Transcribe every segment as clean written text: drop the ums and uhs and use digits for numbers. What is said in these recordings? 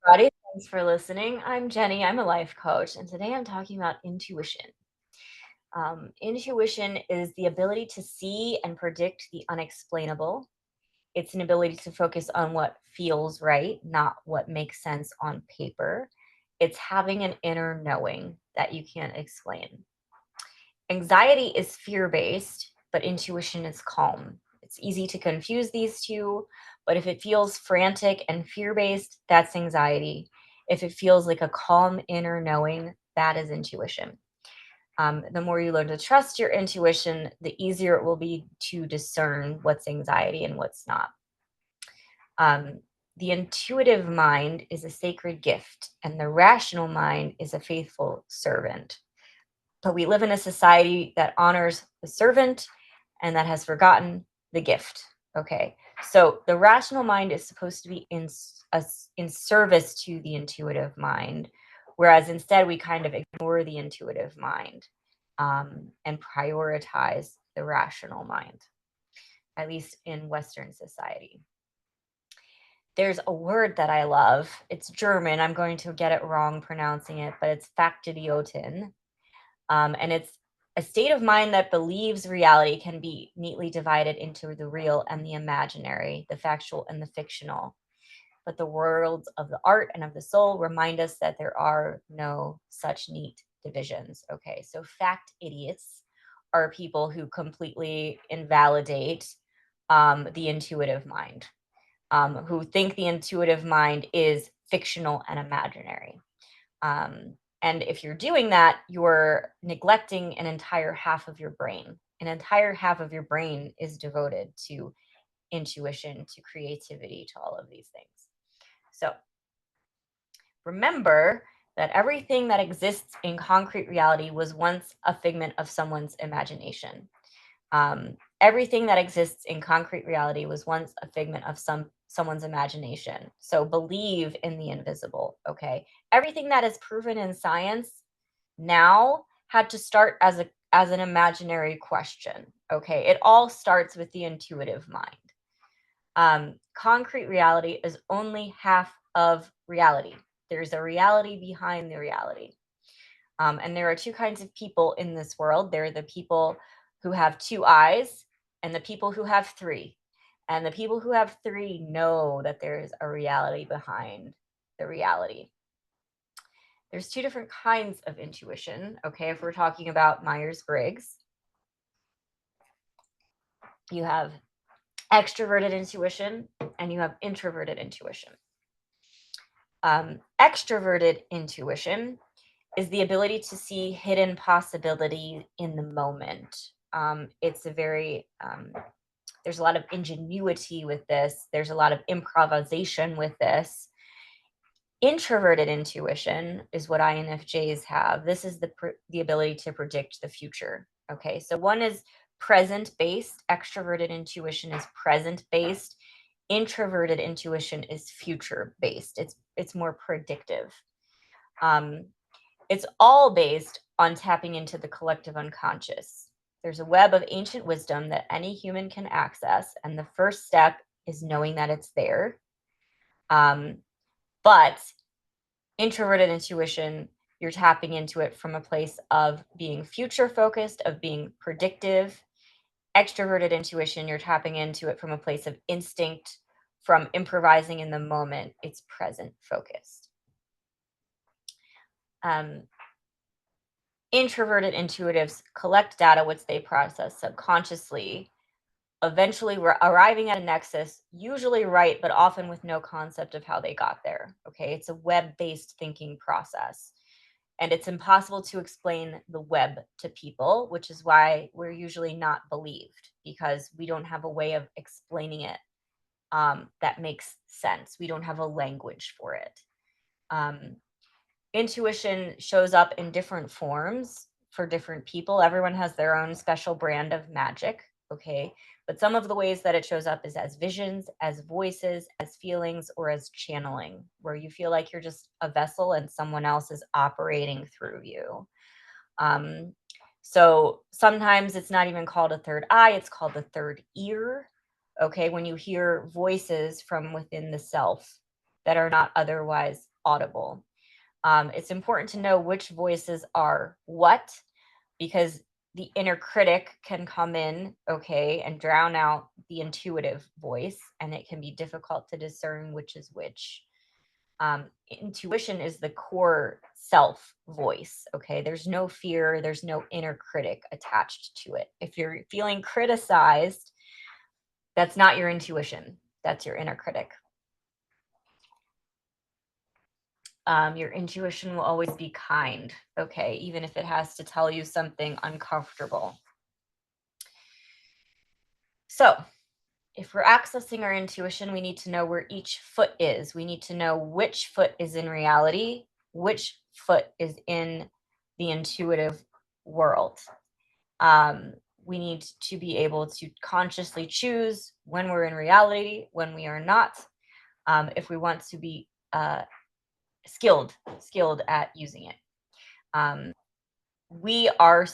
everybody. Thanks for listening. I'm Jenny. I'm a life coach, and today I'm talking about intuition. Intuition is the ability to see and predict the unexplainable. It's an ability to focus on what feels right, not what makes sense on paper. It's having an inner knowing that you can't explain. Anxiety is fear based, but intuition is calm. It's easy to confuse these two, but if it feels frantic and fear based, that's anxiety. If it feels like a calm inner knowing, that is intuition. The more you learn to trust your intuition, the easier it will be to discern what's anxiety and what's not. Um, the intuitive mind is a sacred gift, and the rational mind is a faithful servant. But we live in a society that honors the servant and that has forgotten the gift. Okay. So the rational mind is supposed to be in service to the intuitive mind, whereas instead we kind of ignore the intuitive mind and prioritize the rational mind, at least in Western society. There's a word that I love. It's German. I'm going to get it wrong pronouncing it, but it's Faktidiotin. And it's a state of mind that believes reality can be neatly divided into the real and the imaginary, the factual and the fictional. But the worlds of the art and of the soul remind us that there are no such neat divisions. Okay, so fact idiots are people who completely invalidate the intuitive mind, who think the intuitive mind is fictional and imaginary. And if you're doing that, you're neglecting an entire half of your brain. An entire half of your brain is devoted to intuition, to creativity, to all of these things. So remember that everything that exists in concrete reality was once a figment of someone's imagination. Everything that exists in concrete reality was once a figment of someone's imagination. So believe in the invisible. Okay, everything that is proven in science now had to start as an imaginary question. Okay, it all starts with the intuitive mind. Concrete reality is only half of reality. There's a reality behind the reality. And there are two kinds of people in this world. There are the people who have two eyes and the people who have three. And the people who have three know that there's a reality behind the reality. There's two different kinds of intuition. Okay, if we're talking about Myers-Briggs, you have extroverted intuition and you have introverted intuition. Extroverted intuition is the ability to see hidden possibility in the moment. It's a very there's a lot of ingenuity with this. There's a lot of improvisation with this. Introverted intuition is what INFJs have. This is the ability to predict the future. Okay, so one is present based. Extroverted intuition is present based. Introverted intuition is future based. It's more predictive. Um, it's all based on tapping into the collective unconscious. There's a web of ancient wisdom that any human can access, and the first step is knowing that it's there. But introverted intuition, you're tapping into it from a place of being future focused, of being predictive. Extroverted intuition, you're tapping into it from a place of instinct, from improvising in the moment. It's present focused. Introverted intuitives collect data which they process subconsciously, eventually arriving at a nexus, usually right, but often with no concept of how they got there. Okay, it's a web-based thinking process. And it's impossible to explain the web to people, which is why we're usually not believed, because we don't have a way of explaining it that makes sense. We don't have a language for it. Intuition shows up in different forms for different people. Everyone has their own special brand of magic, okay? But some of the ways that it shows up is as visions, as voices, as feelings, or as channeling, where you feel like you're just a vessel and someone else is operating through you. So sometimes it's not even called a third eye, it's called the third ear, okay? When you hear voices from within the self that are not otherwise audible. It's important to know which voices are what, because the inner critic can come in, okay, and drown out the intuitive voice, and it can be difficult to discern which is which. Intuition is the core self voice, okay? There's no fear, there's no inner critic attached to it. If you're feeling criticized, that's not your intuition, that's your inner critic. Your intuition will always be kind, okay, even if it has to tell you something uncomfortable. So, if we're accessing our intuition, we need to know where each foot is. We need to know which foot is in reality, which foot is in the intuitive world. We need to be able to consciously choose when we're in reality, when we are not, if we want to be skilled at using it. We are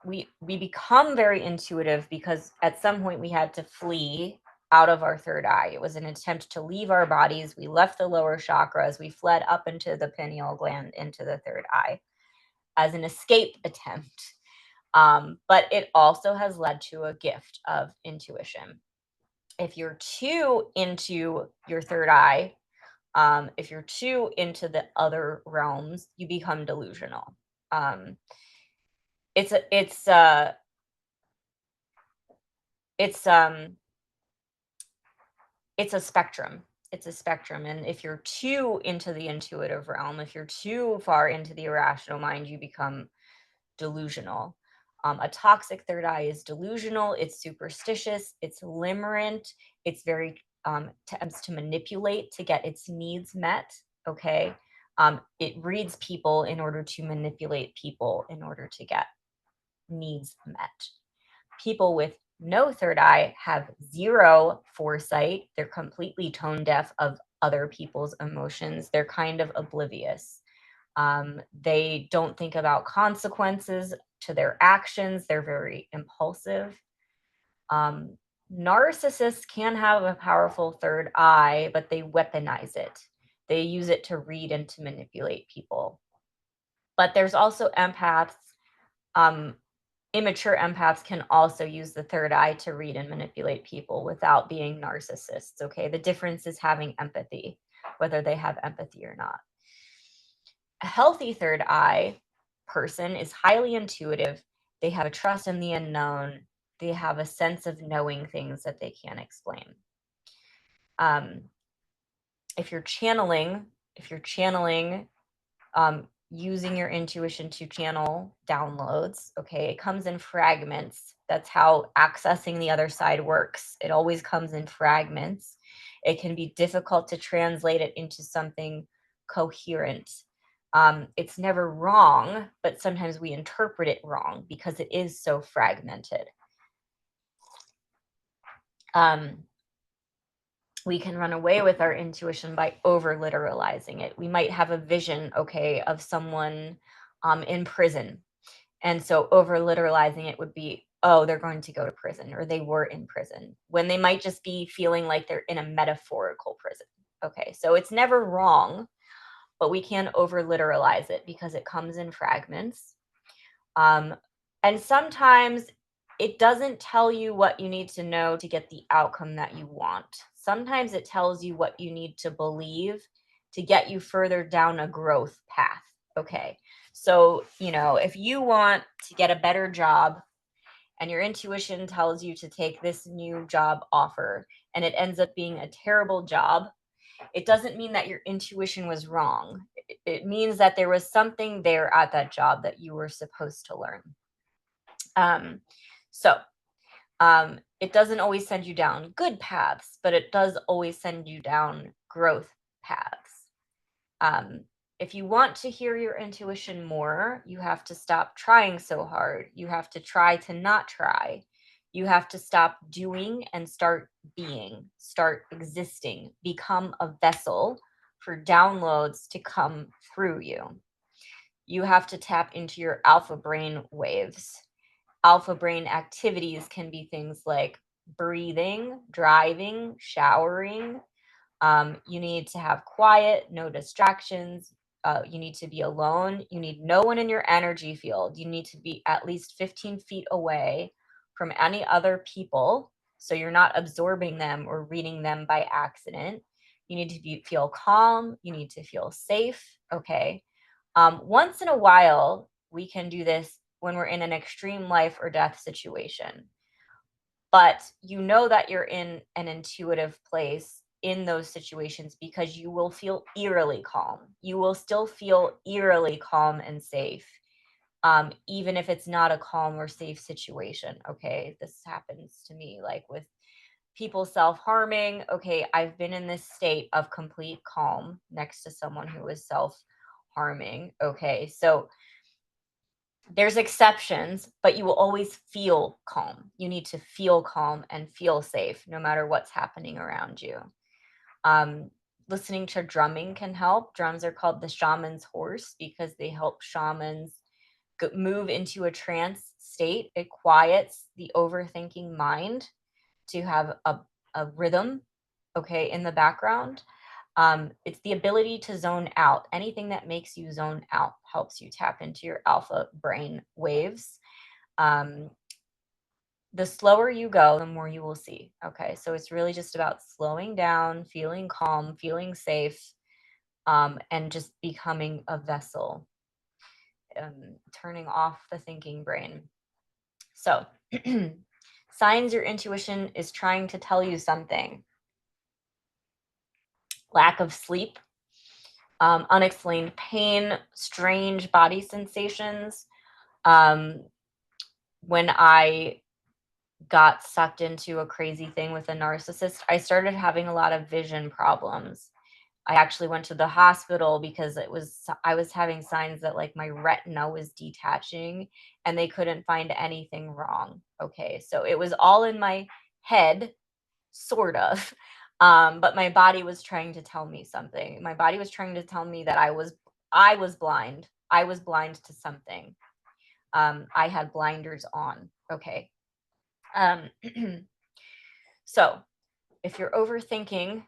we become very intuitive because at some point we had to flee out of our third eye. It was an attempt to leave our bodies. We left the lower chakras. We fled up into the pineal gland, into the third eye, as an escape attempt. But it also has led to a gift of intuition. If you're too into your third eye, if you're too into the other realms, you become delusional. It's a it's it's a spectrum. It's a spectrum, and if you're too into the intuitive realm, if you're too far into the irrational mind, you become delusional. A toxic third eye is delusional, it's superstitious, it's limerent, it's very tends to manipulate to get its needs met. Okay. It reads people in order to manipulate people in order to get needs met. People with no third eye have zero foresight. They're completely tone deaf of other people's emotions. They're kind of oblivious. They don't think about consequences to their actions. They're very impulsive. Um, Narcissists can have a powerful third eye, but they weaponize it. They use it to read and to manipulate people. But there's also empaths. Um, Immature empaths can also use the third eye to read and manipulate people without being narcissists. Okay. The difference is having empathy, whether they have empathy or not. A healthy third eye person is highly intuitive. They have a trust in the unknown. They have a sense of knowing things that they can't explain. Um, if you're channeling, using your intuition to channel downloads, okay, it comes in fragments. That's how accessing the other side works. It always comes in fragments. It can be difficult to translate it into something coherent. It's never wrong, but sometimes we interpret it wrong because it is so fragmented. We can run away with our intuition by over literalizing it. We might have a vision, okay, of someone in prison. And so over literalizing it would be, oh, they're going to go to prison, or they were in prison, when they might just be feeling like they're in a metaphorical prison. Okay, so it's never wrong, but we can over literalize it because it comes in fragments. And sometimes it doesn't tell you what you need to know to get the outcome that you want. Sometimes it tells you what you need to believe to get you further down a growth path. Okay. So, if you want to get a better job and your intuition tells you to take this new job offer and it ends up being a terrible job, it doesn't mean that your intuition was wrong. It means that there was something there at that job that you were supposed to learn. So it doesn't always send you down good paths, but it does always send you down growth paths. If you want to hear your intuition more, you have to stop trying so hard. You have to try to not try. You have to stop doing and start being, start existing, become a vessel for downloads to come through you. You have to tap into your alpha brain waves. Alpha brain activities can be things like breathing, driving, showering, You need to have quiet, no distractions. You need to be alone. You need no one in your energy field. You need to be at least 15 feet away from any other people, so you're not absorbing them or reading them by accident. You need to feel calm. You need to feel safe. Okay. Once in a while, we can do this when we're in an extreme life or death situation, but you know that you're in an intuitive place in those situations because you will feel eerily calm. You will still feel eerily calm and safe, even if it's not a calm or safe situation. Okay, this happens to me, like with people self-harming. Okay, I've been in this state of complete calm next to someone who is self-harming. Okay, so there's exceptions, but you will always feel calm. You need to feel calm and feel safe no matter what's happening around you. Um, Listening to drumming can help. Drums are called the shaman's horse because they help shamans move into a trance state. It quiets the overthinking mind to have a rhythm, okay, in the background. It's the ability to zone out. Anything that makes you zone out helps you tap into your alpha brain waves. Um, the slower you go, the more you will see. Okay, so it's really just about slowing down, feeling calm, feeling safe, and just becoming a vessel, turning off the thinking brain. So, signs your intuition is trying to tell you something: lack of sleep, unexplained pain, strange body sensations. Um, when I got sucked into a crazy thing with a narcissist, I started having a lot of vision problems. I actually went to the hospital because I was having signs that like my retina was detaching and they couldn't find anything wrong. Okay, so it was all in my head, sort of. But my body was trying to tell me something. My body was trying to tell me that I was blind. I was blind to something. I had blinders on. Okay. Um, so if you're overthinking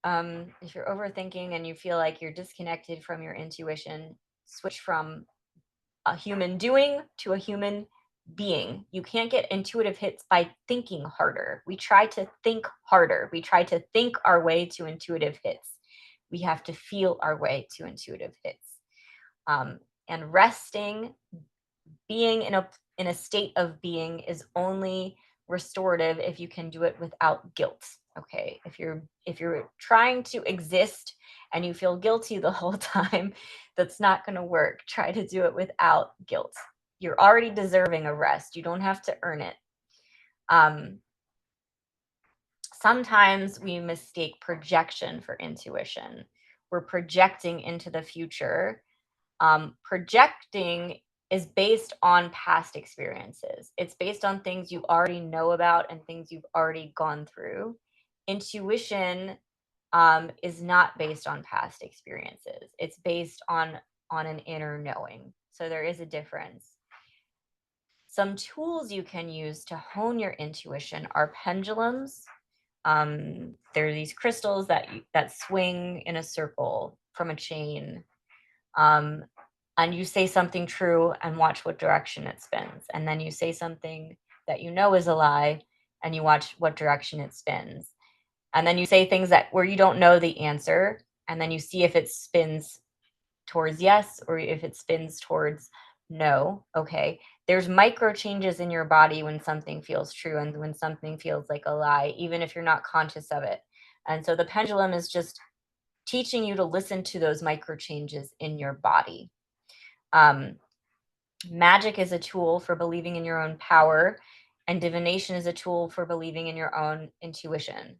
and you feel like you're disconnected from your intuition, switch from a human doing to a human being. You can't get intuitive hits by thinking harder. We try to think harder. We try to think our way to intuitive hits. We have to feel our way to intuitive hits. And resting, being in a state of being is only restorative if you can do it without guilt. Okay, if you're trying to exist and you feel guilty the whole time, that's not going to work. Try to do it without guilt. You're already deserving a rest. You don't have to earn it. um, Sometimes we mistake projection for intuition. We're projecting into the future. Projecting is based on past experiences. It's based on things you already know about and things you've already gone through. Intuition is not based on past experiences. It's based on an inner knowing. So there is a difference. Some tools you can use to hone your intuition are pendulums. There are these crystals that swing in a circle from a chain. Um, and you say something true and watch what direction it spins. And then you say something that you know is a lie and you watch what direction it spins. And then you say things that where you don't know the answer, and then you see if it spins towards yes or if it spins towards no. Okay. There's micro changes in your body when something feels true and when something feels like a lie, even if you're not conscious of it. And so the pendulum is just teaching you to listen to those micro changes in your body. Um, Magic is a tool for believing in your own power, and divination is a tool for believing in your own intuition.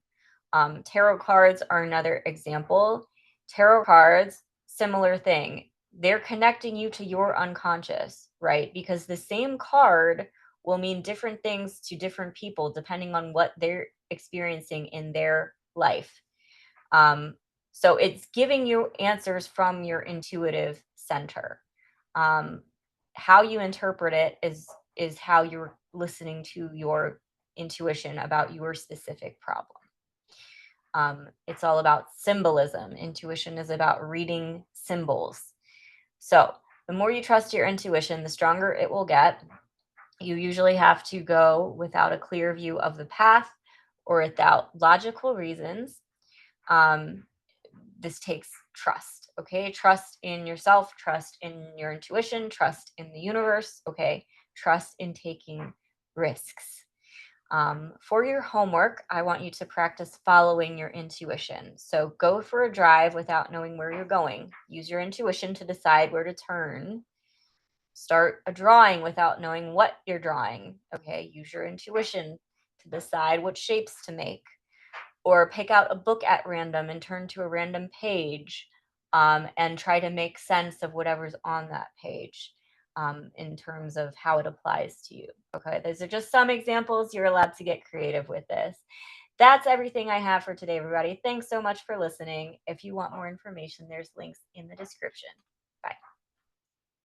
Tarot cards are another example. Tarot cards, similar thing. They're connecting you to your unconscious, right? Because the same card will mean different things to different people depending on what they're experiencing in their life. Um, so it's giving you answers from your intuitive center. Um, how you interpret it is how you're listening to your intuition about your specific problem. It's all about symbolism. Intuition is about reading symbols. So the more you trust your intuition, the stronger it will get. You usually have to go without a clear view of the path or without logical reasons. Um, this takes trust, okay? Trust in yourself, trust in your intuition, trust in the universe, okay? Trust in taking risks. For your homework, I want you to practice following your intuition. So go for a drive without knowing where you're going. Use your intuition to decide where to turn. Start a drawing without knowing what you're drawing. Okay, use your intuition to decide what shapes to make. Or pick out a book at random and turn to a random page, and try to make sense of whatever's on that page, in terms of how it applies to you. Okay, those are just some examples. You're allowed to get creative with this. That's everything I have for today, everybody. Thanks so much for listening. If you want more information, there's links in the description.